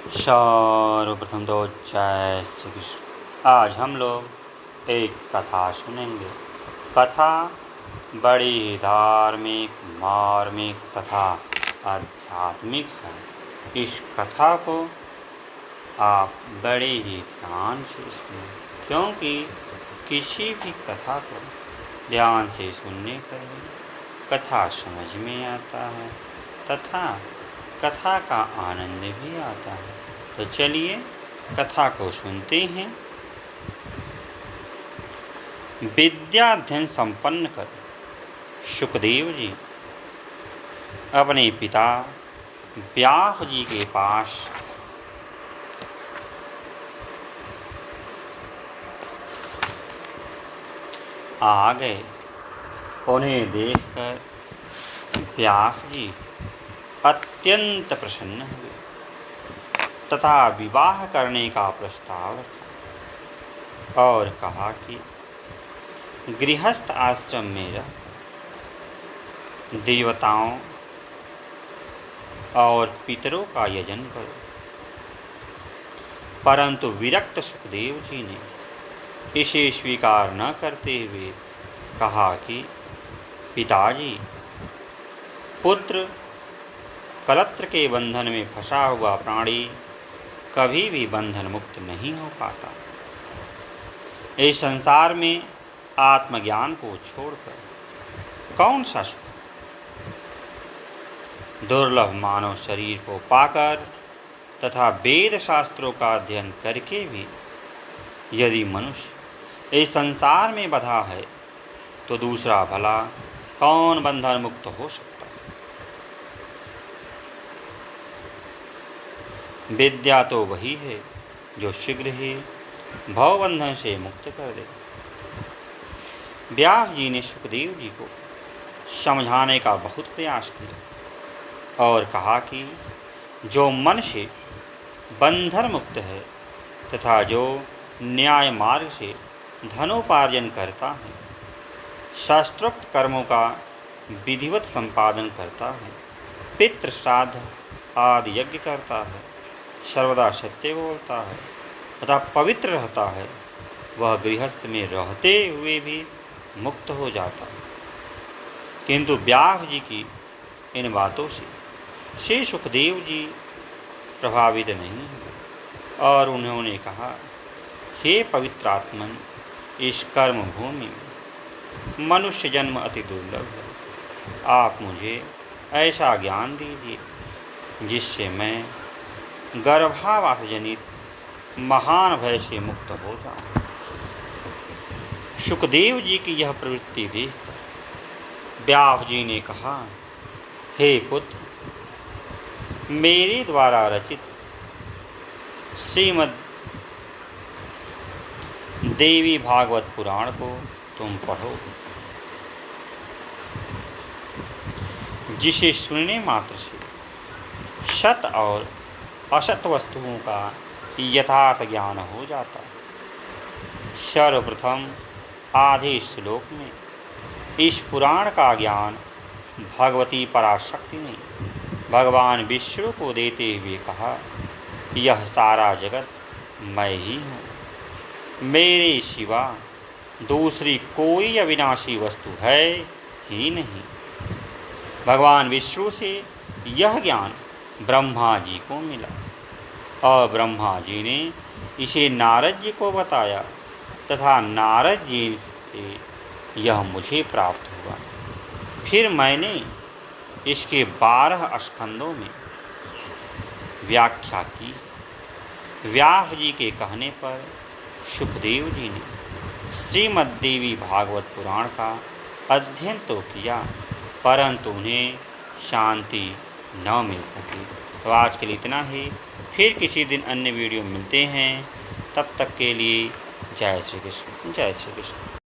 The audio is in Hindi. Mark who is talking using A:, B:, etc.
A: सर्वप्रथम तो जय श्री कृष्ण। आज हम लोग एक कथा सुनेंगे। कथा बड़ी ही धार्मिक, मार्मिक तथा आध्यात्मिक है। इस कथा को आप बड़े ही ध्यान से सुनें, क्योंकि किसी भी कथा को ध्यान से सुनने पर कथा समझ में आता है तथा कथा का आनंद भी आता है। तो चलिए कथा को सुनते हैं। विद्याध्ययन संपन्न कर सुखदेव जी अपने पिता व्यास जी के पास आ गए। उन्हें देखकर व्यास जी अत्यंत प्रसन्न हुए तथा विवाह करने का प्रस्ताव रखा और कहा कि गृहस्थ आश्रम में रह देवताओं और पितरों का यजन करो। परंतु विरक्त सुखदेव जी ने इसे स्वीकार न करते हुए कहा कि पिताजी, पुत्र कलत्र के बंधन में फंसा हुआ प्राणी कभी भी बंधन मुक्त नहीं हो पाता। इस संसार में आत्मज्ञान को छोड़कर कौन सा सुख? दुर्लभ मानव शरीर को पाकर तथा वेद शास्त्रों का अध्ययन करके भी यदि मनुष्य इस संसार में बंधा है तो दूसरा भला कौन बंधन मुक्त हो सकता? विद्या तो वही है जो शीघ्र ही भवबंधन से मुक्त कर दे। व्यास जी ने सुखदेव जी को समझाने का बहुत प्रयास किया और कहा कि जो मन से बंधन मुक्त है तथा जो न्याय मार्ग से धनोपार्जन करता है, शास्त्रोक्त कर्मों का विधिवत संपादन करता है, पितृ श्राद्ध आदि यज्ञ करता है, सर्वदा सत्य बोलता है तथा पवित्र रहता है, वह गृहस्थ में रहते हुए भी मुक्त हो जाता है। किंतु व्यास जी की इन बातों से श्री सुखदेव जी प्रभावित नहीं हुए और उन्होंने कहा, हे पवित्रात्मन, इस कर्म भूमि में मनुष्य जन्म अति दुर्लभ है। आप मुझे ऐसा ज्ञान दीजिए जिससे मैं गर्भावास जनित महान भय से मुक्त हो जाऊं। सुखदेव जी की यह प्रवृत्ति देखकर व्यास जी ने कहा, हे पुत्र, मेरे द्वारा रचित श्रीमद् देवी भागवत पुराण को तुम पढ़ो, जिसे सुनने मात्र से सत और असत वस्तुओं का यथार्थ ज्ञान हो जाता है। सर्वप्रथम आधे श्लोक में इस पुराण का ज्ञान भगवती पराशक्ति ने भगवान विष्णु को देते हुए कहा, यह सारा जगत मैं ही हूँ, मेरे सिवा दूसरी कोई अविनाशी वस्तु है ही नहीं। भगवान विष्णु से यह ज्ञान ब्रह्मा जी को मिला और ब्रह्मा जी ने इसे नारद जी को बताया तथा नारद जी से यह मुझे प्राप्त हुआ। फिर मैंने इसके 12 स्कंदों में व्याख्या की। व्यास जी के कहने पर सुखदेव जी ने श्रीमद्देवी भागवत पुराण का अध्ययन तो किया, परंतु उन्हें शांति न मिल सकी। तो आज के लिए इतना ही। फिर किसी दिन अन्य वीडियो मिलते हैं। तब तक के लिए जय श्री कृष्ण, जय श्री कृष्ण।